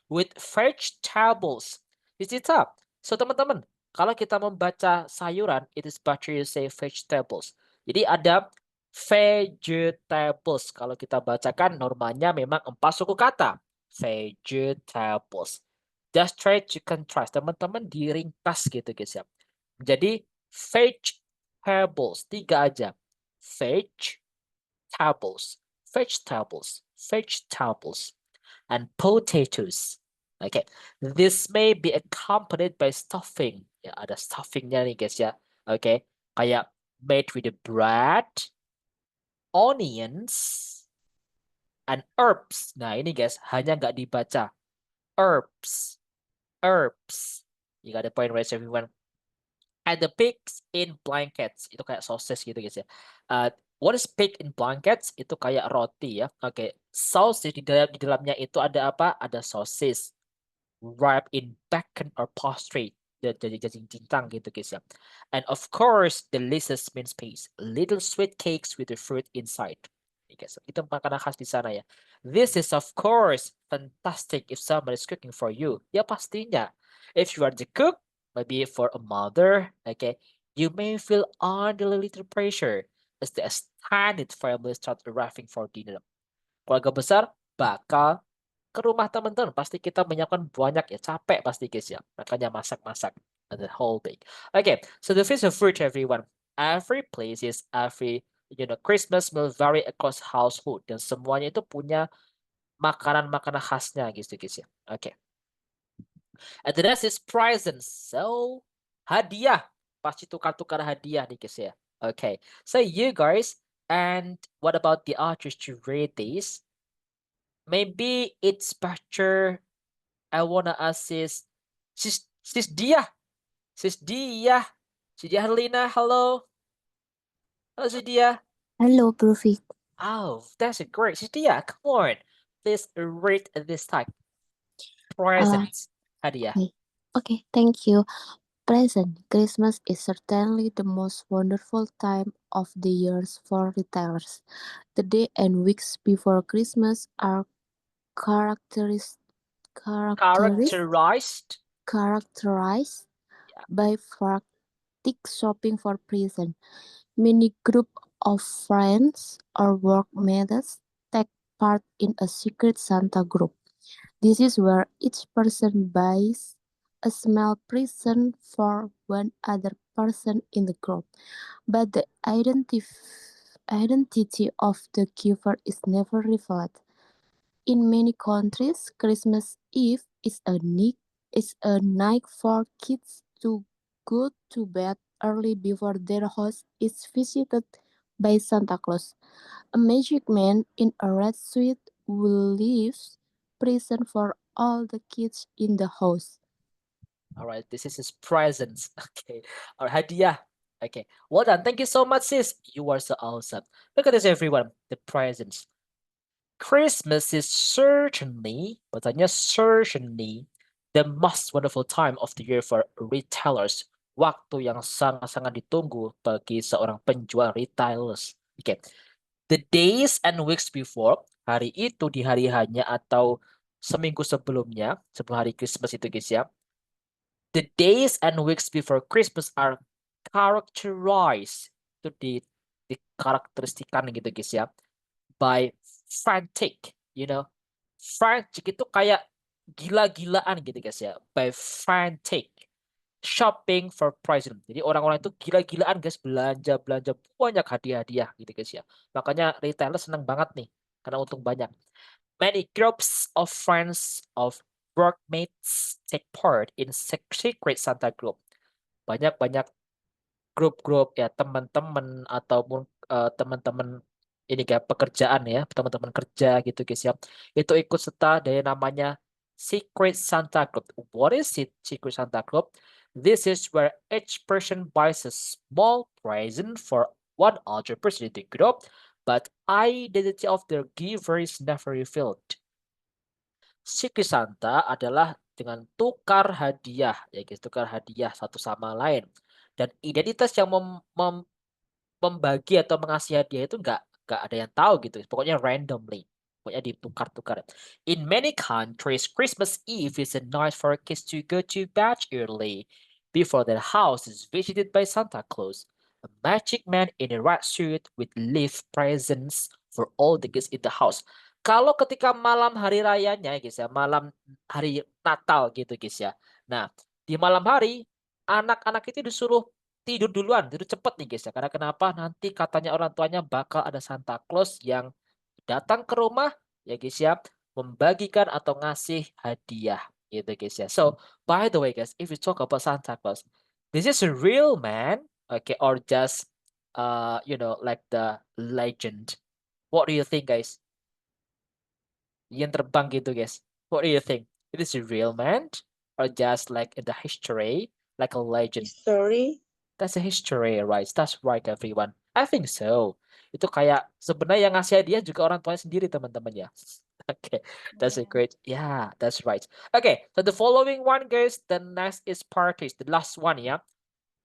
Speaker 1: With vegetables. Is it up? So teman-teman, kalau kita membaca sayuran, it is better you say vegetables. Jadi ada vegetables. Kalau kita bacakan normalnya memang 4 suku kata. Vegetables. Just try to contrast. Teman-teman diringkas gitu guys ya. Jadi vegetables. 3 aja. Vegetables. Vegetables. Vegetables. And potatoes. Okay, this may be accompanied by stuffing. Ya, ada stuffingnya nih guys ya. Okay, kayak made with the bread, onions, and herbs. Nah ini guys, hanya nggak dibaca. Herbs. Herbs. You got the point, right, everyone? And the pigs in blankets. Itu kayak sausage gitu guys ya. What is pig in blankets? Itu kayak roti ya. Oke, sausage di dalamnya itu ada apa? Ada sosis wrapped in bacon or pastry. Jadi cincang gitu guys ya. And of course, delicious mince pies, little sweet cakes with the fruit inside. Guys, itu makanan khas di sana ya. This is of course fantastic if someone is cooking for you. Ya pastinya. If you are the cook, maybe for a mother, okay, You may feel under a little pressure as the extended family start arriving for dinner. Keluarga besar bakal ke rumah teman-teman. Pasti kita menyiapkan banyak ya, capek pasti guys ya. Makanya masak-masak the whole day. Okay, so the feast of fruit, everyone. Every place is every Christmas meal vary across household dan semuanya itu punya makanan-makanan khasnya gitu guys ya. Okay. And the next is presents. So hadiah. Pasti tukar-tukar hadiah nih guys ya. Okay. So you guys, and what about the others to read this? Maybe it's better. I wanna ask sis Dia. Sis Dia. Sis Dia Herlina, hello. Hello, sis Dia.
Speaker 10: Hello, Profik.
Speaker 1: Oh, that's great. Sis Dia, come on. Please read this type. Presents. Hadiah.
Speaker 10: Okay, thank you. Present. Christmas is certainly the most wonderful time of the years for retailers. The day and weeks before Christmas are characterized by frantic shopping for presents. Many group of friends or workmates take part in a secret Santa group. This is where each person buys a small present for one other person in the group, but the identity of the giver is never revealed. In many countries, Christmas Eve is a night for kids to go to bed early before their house is visited by Santa Claus, a magic man in a red suit who leaves present for all the kids in the house.
Speaker 1: All right, this is his presents. Okay, all right, hadiah. Okay, well done. Thank you so much, sis. You are so awesome. Look at this, everyone. The presents. Christmas is certainly the most wonderful time of the year for retailers. Waktu yang sangat-sangat ditunggu bagi seorang penjual retailers. Okay. The days and weeks before, hari itu di hari hanya atau seminggu sebelumnya, sebelum hari Christmas itu guys ya. The days and weeks before Christmas are characterized, itu dikarakteristikan gitu guys ya, by frantic, frantic itu kayak gila-gilaan gitu guys ya, by frantic shopping for present. Jadi orang-orang itu gila-gilaan guys, belanja banyak hadiah-hadiah gitu guys ya. Makanya retailer seneng banget nih karena untung banyak. Many groups of friends of workmates take part in secret Santa group. Banyak grup-grup ya teman-teman ataupun teman-teman ini kayak pekerjaan ya, teman-teman kerja gitu guys ya. Itu ikut serta dari namanya Secret Santa Group. What is it, Secret Santa Group? This is where each person buys a small present for one other person in the group, but identity of the giver is never revealed. Secret Santa adalah dengan tukar hadiah, ya guys, tukar hadiah satu sama lain. Dan identitas yang membagi atau mengasih hadiah itu nggak ada yang tahu gitu. Pokoknya randomly. Pokoknya ditukar-tukar. In many countries, Christmas Eve is a night for kids to go to bed early before their house is visited by Santa Claus, a magic man in a red suit with leaf presents for all the kids in the house. Kalau ketika malam hari rayanya guys ya, malam hari Natal gitu guys ya. Nah, di malam hari anak-anak itu disuruh tidur duluan, tidur cepet nih guys ya. Karena kenapa? Nanti katanya orang tuanya bakal ada Santa Claus yang datang ke rumah ya guys ya, membagikan atau ngasih hadiah gitu guys ya. So by the way guys, if we talk about Santa Claus, this is a real man, okay, or just like the legend? What do you think guys? Yang terbang gitu guys. What do you think? It is a real man or just like in the history, like a legend?
Speaker 9: History.
Speaker 1: That's a history, right? That's right, everyone. I think so. Itu kayak sebenarnya yang ngasih hadiah juga orang tuanya sendiri, teman-teman ya. Okay, that's a great. Yeah, that's right. Okay, so the following one, guys, the next is parties. The last one ya.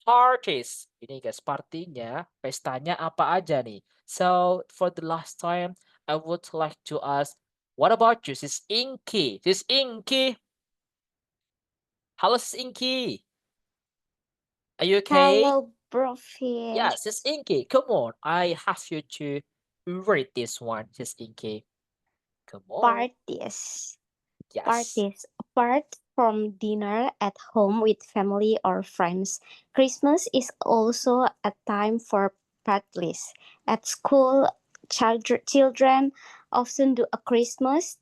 Speaker 1: Parties. Ini guys, partinya, pestanya apa aja nih? So for the last time, I would like to ask, what about you, Sis Inky? Sis Inky. Halo, Sis Inky. Are you okay?
Speaker 4: Hello,
Speaker 11: Profit.
Speaker 1: Yeah, Sis Inky, come on. I have you to read this one, Sis Inky. Come on.
Speaker 11: Parties.
Speaker 1: Yes.
Speaker 11: Parties. Apart from dinner at home with family or friends, Christmas is also a time for parties. At school, children often do a Christmas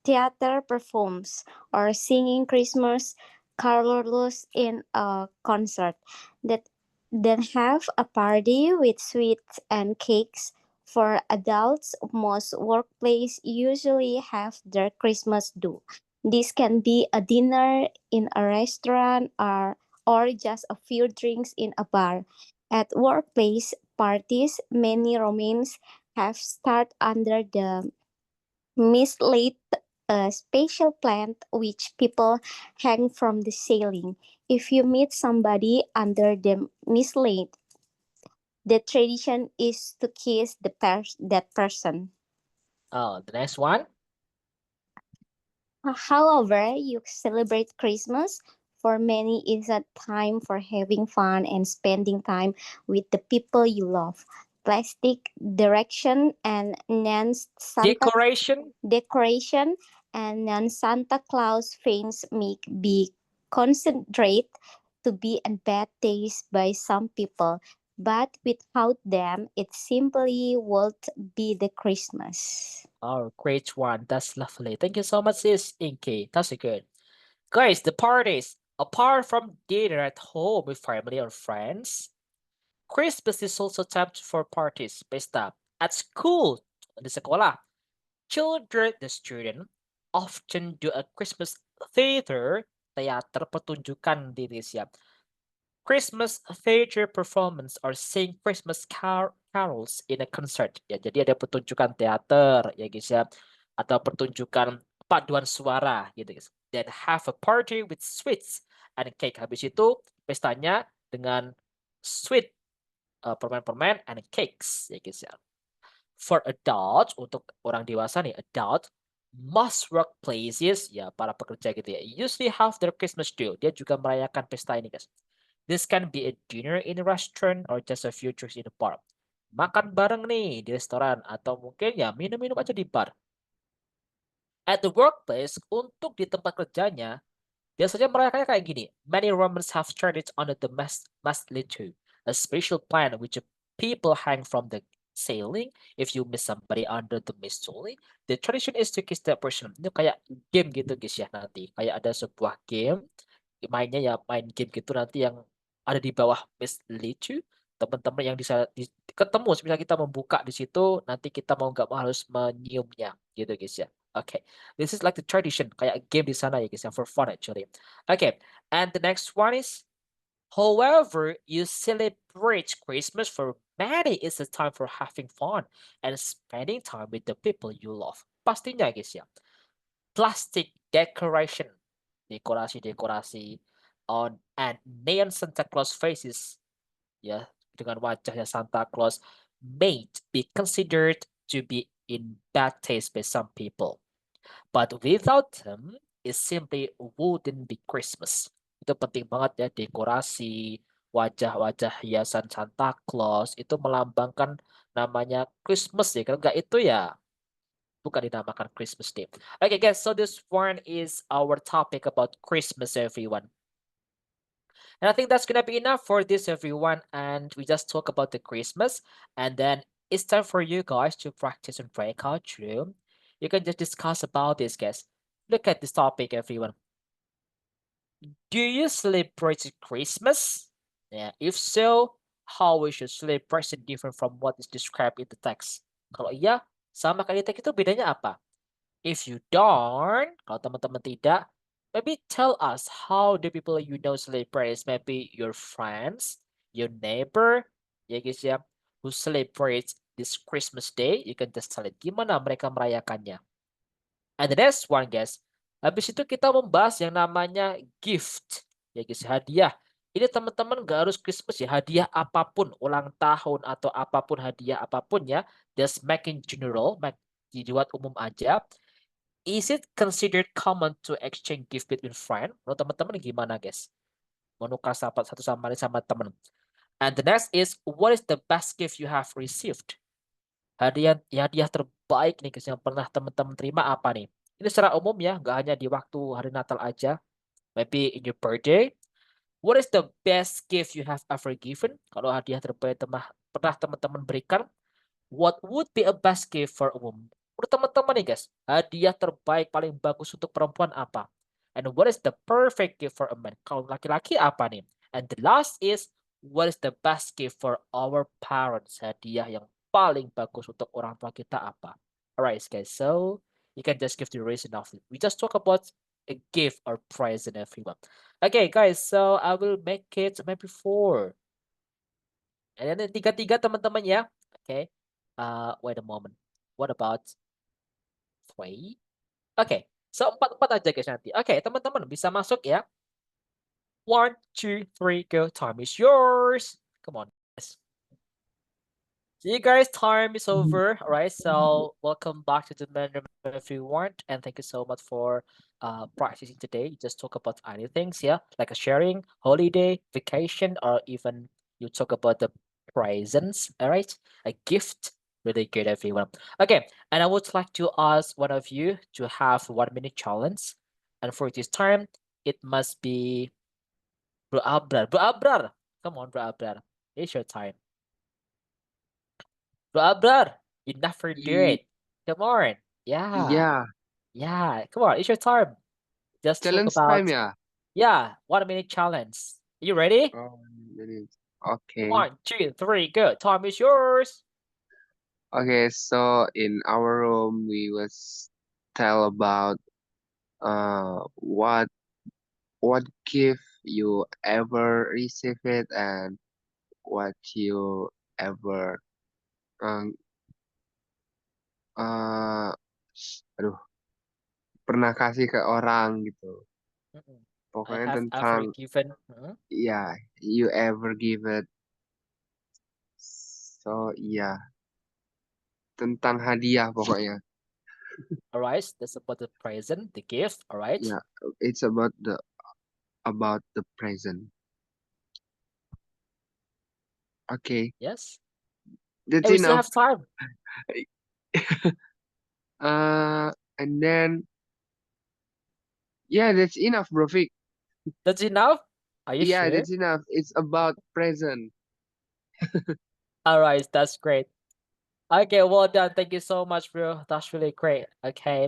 Speaker 11: theater performs or singing Christmas carols in a concert. That then have a party with sweets and cakes. For adults, most workplaces usually have their Christmas do. This can be a dinner in a restaurant or just a few drinks in a bar. At workplace parties, many Romans have started under the mistletoe, a special plant which people hang from the ceiling. If you meet somebody under the mistletoe, the tradition is to kiss that person.
Speaker 1: Oh, the next one.
Speaker 11: However, you celebrate Christmas. For many, it's a time for having fun and spending time with the people you love. Plastic direction and decoration and non-Santa Claus fans make be considered to be a bad taste by some people, but without them, it simply won't be the Christmas.
Speaker 1: Oh, great one. That's lovely. Thank you so much, Sis Inky. That's good. Guys, the parties. Apart from dinner at home with family or friends, Christmas is also time for parties, pesta. At school, di sekolah, the student, often do a Christmas theater pertunjukan di Indonesia. Christmas theater performance or sing Christmas carols in a concert. Ya, jadi ada pertunjukan teater ya guys ya, atau pertunjukan paduan suara gitu guys. Then have a party with sweets and cake. Habis itu pestanya dengan sweet, permen-permen and cakes ya guys ya. For adults, untuk orang dewasa nih, adult, most workplaces, ya para pekerja gitu ya, usually have their Christmas do. Dia juga merayakan pesta ini guys. This can be a dinner in a restaurant or just a few drinks in a bar. Makan bareng nih di restoran atau mungkin ya minum-minum aja di bar. At the workplace, untuk di tempat kerjanya, biasanya merayakannya kayak gini. Many Romans have started under the mistletoe, a special plant which people hang from the ceiling. If you miss somebody under the mistletoe, the tradition is to kiss that person. Itu kayak game gitu guys ya nanti. Kayak ada sebuah game, mainnya ya main game gitu nanti yang ada di bawah mistletoe. Teman-teman yang ketemu, misalnya kita membuka di situ, nanti kita mau nggak mau harus menyiumnya gitu guys ya. Okay, this is like the tradition, kayak game di sana ya guys, for fun actually. Okay, and the next one is, however you celebrate Christmas, for many it's a time for having fun and spending time with the people you love. Pastinya guys ya, plastic decoration, dekorasi on and neon Santa Claus faces, ya dengan wajahnya Santa Claus, may be considered to be in bad taste by some people. But without them, it simply wouldn't be Christmas. Itu penting banget ya, dekorasi, wajah-wajah hiasan Santa Claus, itu melambangkan namanya Christmas ya. Kalau nggak itu ya, bukan dinamakan Christmas Day. Okay guys, so this one is our topic about Christmas, everyone. And I think that's gonna be enough for this, everyone. And we just talk about the Christmas, and then it's time for you guys to practice in breakout room. You can just discuss about this, guys. Look at this topic, everyone. Do you celebrate Christmas? Yeah, if so, how we should celebrate it different from what is described in the text? Kalau iya, sama kayak di teks itu bedanya apa? If you don't, kalau teman-teman tidak, maybe tell us how the people you know celebrate. Maybe your friends, your neighbor, ya guys ya, who celebrates this Christmas day. You can just tell it gimana mereka merayakannya. And the next one guys, habis itu kita membahas yang namanya gift, ya guys, hadiah. Ini teman-teman gak harus Christmas ya, hadiah apapun, ulang tahun atau apapun, hadiah apapun ya, just make in general, dibuat umum aja. Is it considered common to exchange gift between friends? Menurut teman-teman gimana guys? Menukar satu sama lain sama teman. And the next is, what is the best gift you have received? Hadiah terbaik nih guys yang pernah teman-teman terima apa nih? Ini secara umum ya, nggak hanya di waktu hari Natal aja. Maybe in your birthday. What is the best gift you have ever given? Kalau hadiah terbaik pernah teman-teman berikan, what would be a best gift for a woman? Menurut teman-teman nih guys, hadiah terbaik paling bagus untuk perempuan apa? And what is the perfect gift for a man? Kalau laki-laki apa nih? And the last is, what is the best gift for our parents? Hadiah yang paling bagus untuk orang tua kita apa? Alright guys, so you can just give the reason of it. We just talk about a gift or present everyone. Okay guys, so I will make it maybe 4. And then tiga-tiga teman-teman ya. Okay. Wait a moment. What about 3? Okay. So 4 aja guys nanti. Okay, teman-teman bisa masuk ya. 1, 2, 3, go. Time is yours. Come on, guys. See you guys, time is over. All right, so welcome back to the Men if you want, and thank you so much for practicing today. You just talk about any things, yeah, like a sharing, holiday, vacation, or even you talk about the presents. All right, a gift. Really good, everyone. Okay, and I would like to ask one of you to have 1-minute challenge, and for this time, it must be Bro Abrar. Bro Abrar, come on, Bro Abrar. It's your time. Bro Abrar, you never do it. Come on. Yeah. Yeah. Come on, it's your time. Just talk
Speaker 12: Challenge
Speaker 1: about
Speaker 12: time ya?
Speaker 1: yeah, 1-minute challenge. You ready?
Speaker 12: Oh, minute. Okay.
Speaker 1: 1, 2, 3, go. Time is yours.
Speaker 12: Okay, so in our room we was tell about what gift you ever received it and what you ever um aduh pernah kasih ke orang gitu.
Speaker 1: I
Speaker 12: Pokoknya
Speaker 1: have ever
Speaker 12: tentang
Speaker 1: given.
Speaker 12: ya you ever give it. So iya tentang hadiah pokoknya.
Speaker 1: Alright, that's about the present, the gift. Alright.
Speaker 12: Yeah, it's about the present. Okay.
Speaker 1: Yes.
Speaker 12: That's
Speaker 1: Hey, we still
Speaker 12: enough.
Speaker 1: have time.
Speaker 12: And then yeah, that's enough, bro. Vic.
Speaker 1: That's enough? Are you
Speaker 12: Yeah,
Speaker 1: sure?
Speaker 12: that's enough. It's about present.
Speaker 1: Alright, that's great. Okay, well done. Thank you so much, bro. That's really great. Okay.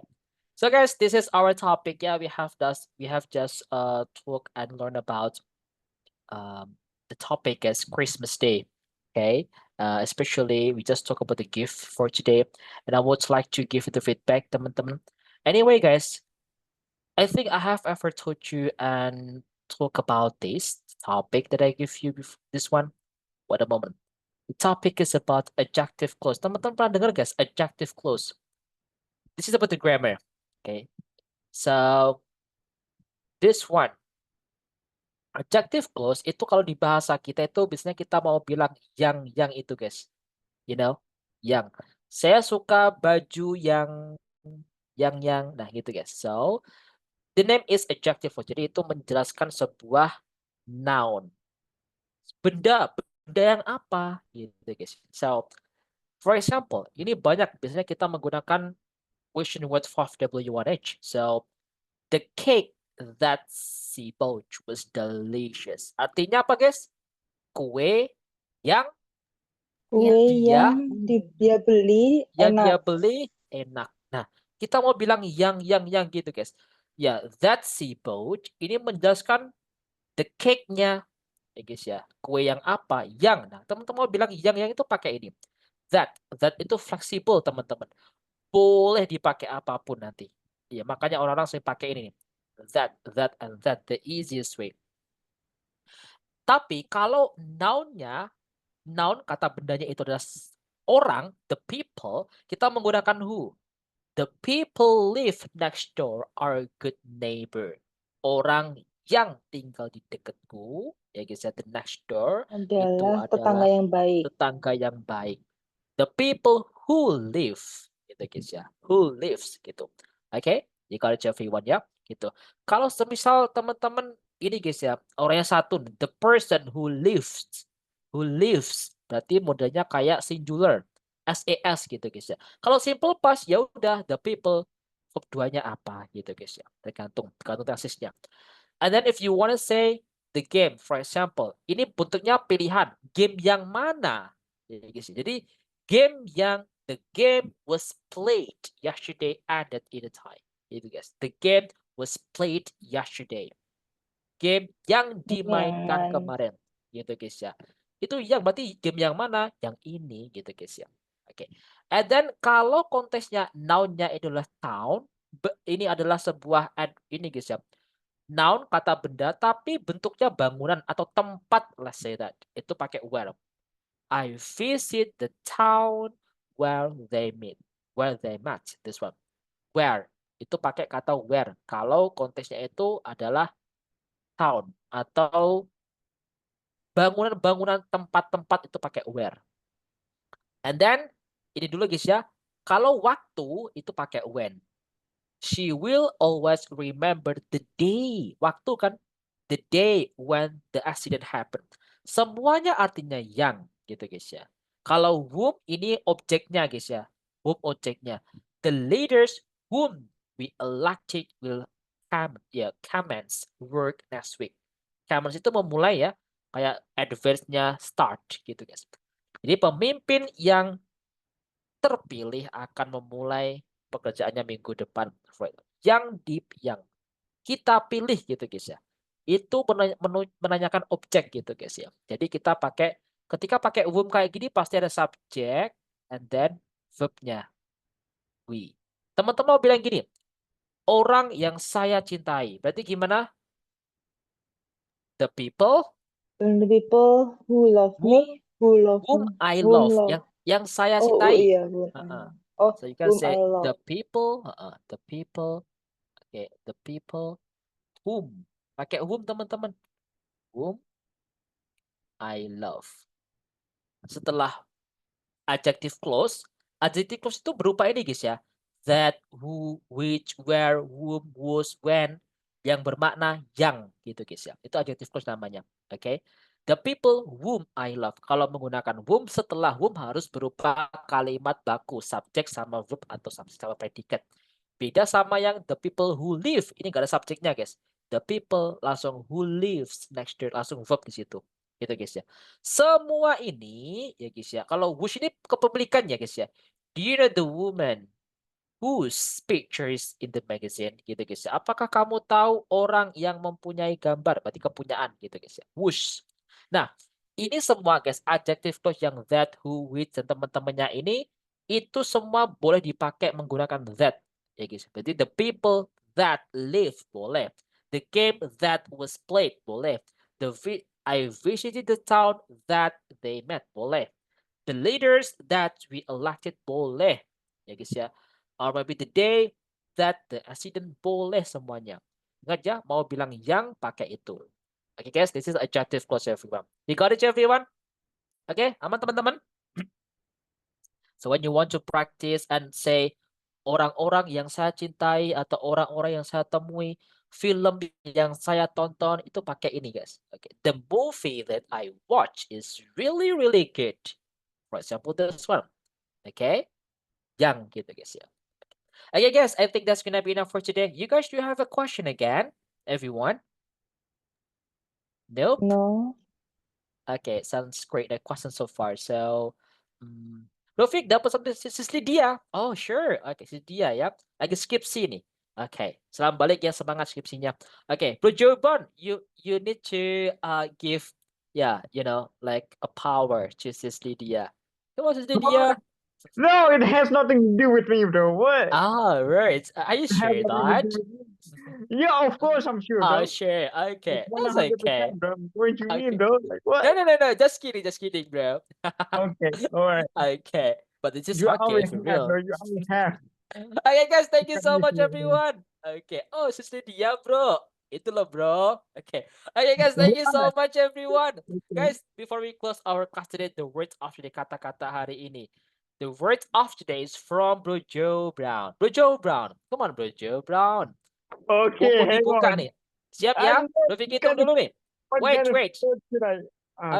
Speaker 1: So guys, this is our topic. Yeah, we have just talk and learn about the topic is Christmas Day. Okay. Especially we just talk about the gift for today. And I would like to give the feedback, teman-teman. Anyway, guys, I think I have ever told you and talk about this topic that I give you this one. Wait a moment. The topic is about adjective clause. Teman-teman pernah dengar guys, adjective clause. This is about the grammar. Okay. So this one, adjective clause itu kalau di bahasa kita itu biasanya kita mau bilang yang itu guys. You know, yang. Saya suka baju yang. Nah gitu guys. So the name is adjective clause. Jadi itu menjelaskan sebuah noun. Benda yang apa gitu guys. So for example, ini banyak biasanya kita menggunakan question word for W1H. So the cake that she bought was delicious. Artinya apa guys? Kue yang dia
Speaker 9: beli
Speaker 1: dia
Speaker 9: enak.
Speaker 1: beli enak. Nah, kita mau bilang yang gitu guys. Ya, that she bought ini menjelaskan the cake-nya ya guys ya. Kue yang apa? Yang. Nah, teman-teman mau bilang yang itu pakai ini. That itu fleksibel teman-teman. Boleh dipakai apapun nanti. Ya, makanya orang-orang sering pakai ini nih. That and that, the easiest way. Tapi kalau noun kata bendanya itu adalah orang, the people, kita menggunakan who. The people live next door are a good neighbor. Orang yang tinggal di dekatku, ya guys ya, the next door itu
Speaker 9: Adalah tetangga
Speaker 1: adalah
Speaker 9: yang baik.
Speaker 1: tetangga yang baik. The people who live, gitu guys ya, who lives gitu. Oke, you got it everyone ya, gitu. Kalau semisal teman-teman ini guys ya, orangnya satu, the person who lives who lives. Berarti modelnya kayak singular. SAS gitu guys ya. Kalau simple past ya udah the people, verb 2-nya apa gitu guys ya. Tergantung tesisnya. And then if you want to say the game, for example, ini bentuknya pilihan. Game yang mana? Ya, guys. Jadi game yang the game was played yesterday ended in a tie. Gitu guys. The game was played yesterday. Game yang dimainkan kemarin. Gitu guys ya. Itu yang berarti game yang mana? Yang ini gitu guys ya. Oke. And then kalau konteksnya noun-nya adalah town, ini adalah sebuah ini guys ya. Noun kata benda tapi bentuknya bangunan atau tempat, let's say that. Itu pakai where. I visit the town where they meet. Where they met. This one. Where. Itu pakai kata where. Kalau konteksnya itu adalah town atau bangunan-bangunan tempat-tempat itu pakai where. And then ini dulu guys ya. Kalau waktu itu pakai when. She will always remember the day. Waktu kan? The day when the accident happened. Semuanya artinya yang gitu guys ya. Kalau whom ini objeknya guys ya. Whom objeknya. The leaders whom we elected will commence work next week. Commence itu memulai ya. Kayak adverse-nya start gitu guys. Jadi pemimpin yang terpilih akan memulai pekerjaannya minggu depan. Yang kita pilih gitu guys ya. Itu menanyakan objek gitu guys ya. Jadi kita ketika pakai whom kayak gini pasti ada subjek and then verb-nya we. Teman-teman mau bilang gini, orang yang saya cintai. Berarti gimana? The people
Speaker 9: who love me,
Speaker 1: whom I love. Yang saya cintai. So you can say the people, okay, the people whom. Pakai whom teman-teman. Whom I love. Setelah adjective clause itu berupa ini guys ya. That, who, which, where, whom, whose, when. Yang bermakna yang gitu guys ya. Itu adjective clause namanya. Oke. Okay? The people whom I love. Kalau menggunakan whom, setelah whom harus berupa kalimat baku. Subjek sama verb atau subjek sama predikat. Beda sama yang the people who live. Ini gak ada subjeknya guys. The people langsung who lives next to langsung verb di situ. Gitu guys ya. Semua ini ya guys ya. Kalau whose ini kepemilikan ya guys ya. Do you know the woman whose picture is in the magazine gitu guys ya. Apakah kamu tahu orang yang mempunyai gambar? Berarti kepunyaan gitu guys ya. Whose. Nah, ini semua guys adjective clause yang that, who, which dan teman-temannya ini itu semua boleh dipakai menggunakan that ya guys. Berarti the people that live boleh. The game that was played boleh. I visited the town that they met boleh. The leaders that we elected boleh ya guys ya. Or maybe the day that the accident boleh semuanya. Ingat ya, mau bilang yang pakai itu. Okay guys, this is adjective clause everyone. You got it everyone? Okay, aman teman-teman? So when you want to practice and say orang-orang yang saya cintai atau orang-orang yang saya temui, film yang saya tonton itu pakai ini guys. Okay, the movie that I watch is really really good. For example, this one. Okay, yang gitu guys ya. Okay guys, I think that's gonna be enough for today. You guys do have a question again, everyone? Nope.
Speaker 9: No.
Speaker 1: Okay, sounds great. The question so far. So, Rofik dapat sampai sis Lydia. Oh sure. Okay, sis Lydia ya. Lagi skripsi nih. Okay, selamat balik ya, semangat skripsinya. Okay, Bro Joban, you need to give like a power to sis Lydia. Come on, sis Lydia.
Speaker 8: No, it has nothing to do with me, bro. What?
Speaker 1: Oh, right. Are you sure that?
Speaker 8: Yeah, of course I'm sure, bro.
Speaker 1: Oh, sure. Okay. That's
Speaker 8: 100%,
Speaker 1: okay.
Speaker 8: bro. What you
Speaker 1: Okay.
Speaker 8: mean, bro? Like what?
Speaker 1: No. Just kidding, bro.
Speaker 8: Okay, all right.
Speaker 1: Okay. But this is
Speaker 8: You
Speaker 1: okay
Speaker 8: always
Speaker 1: for
Speaker 8: have,
Speaker 1: real.
Speaker 8: bro. You always have.
Speaker 1: Okay, guys. Thank you so much,
Speaker 8: Bro.
Speaker 1: everyone. Okay. Oh, sis Lydia, bro. Itu loh, bro. Okay. Okay, guys. Thank you so much, everyone. Guys, before we close our class today, the word of the day, kata-kata hari ini. The word of today is from Bro Joe Brown. Bro Joe Brown. Come on, Bro Joe Brown.
Speaker 8: Okay,
Speaker 1: Buku
Speaker 8: hang
Speaker 1: dibuka
Speaker 8: on.
Speaker 1: nih. Siap ya? Rofik hitung dulu nih.
Speaker 8: What
Speaker 1: Wait.
Speaker 8: kind of word should I?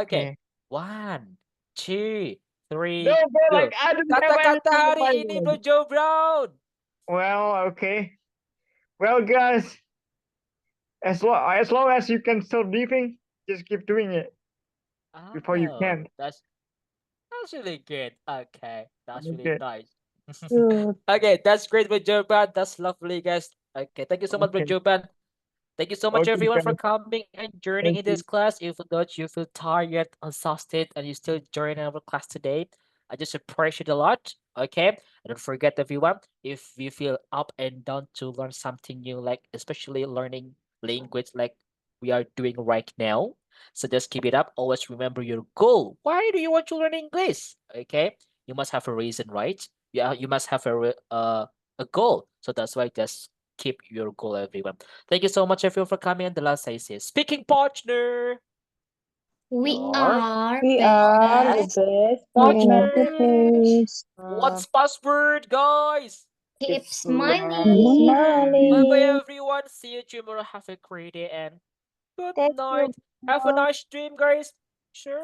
Speaker 1: Okay. 1, 2, 3,
Speaker 8: No, bro,
Speaker 1: go.
Speaker 8: like I don't have
Speaker 1: Kata-kata
Speaker 8: anything to
Speaker 1: hari
Speaker 8: find
Speaker 1: ini,
Speaker 8: with.
Speaker 1: Bro Joe Brown.
Speaker 8: Well, okay. Well, guys, as long as you can still breathing, just keep doing it before you can.
Speaker 1: That's really good. Okay, that's really
Speaker 8: Okay.
Speaker 1: nice.
Speaker 9: Good.
Speaker 1: Okay, that's great, Bro Joe Brown. That's lovely, guys. Okay, thank you so much, Bro
Speaker 8: Okay.
Speaker 1: Joe Brown. Thank you so much,
Speaker 8: Okay,
Speaker 1: everyone, for
Speaker 8: guys.
Speaker 1: coming and joining
Speaker 8: Thank
Speaker 1: in this
Speaker 8: you.
Speaker 1: class. If not you feel tired, exhausted, and you still join our class today, I just appreciate a lot. Okay, and don't forget, everyone, if you feel up and down to learn something new, like especially learning language, like we are doing right now, so just keep it up. Always remember your goal. Why do you want to learn English? Okay, you must have a reason, right? Yeah, you must have a goal. So that's why just keep your goal, everyone. Thank you so much, everyone, for coming. And the last I say, speaking partner.
Speaker 3: We
Speaker 1: Your
Speaker 3: are
Speaker 9: We are the
Speaker 3: best.
Speaker 9: best
Speaker 1: partner.
Speaker 9: partners.
Speaker 1: What's password, guys?
Speaker 3: Keep
Speaker 9: Keep
Speaker 3: smiling.
Speaker 1: Bye bye,
Speaker 9: smiling.
Speaker 1: everyone. See you tomorrow. Have a great day and good
Speaker 9: Thank you.
Speaker 1: night. Have a nice dream, guys. Sure.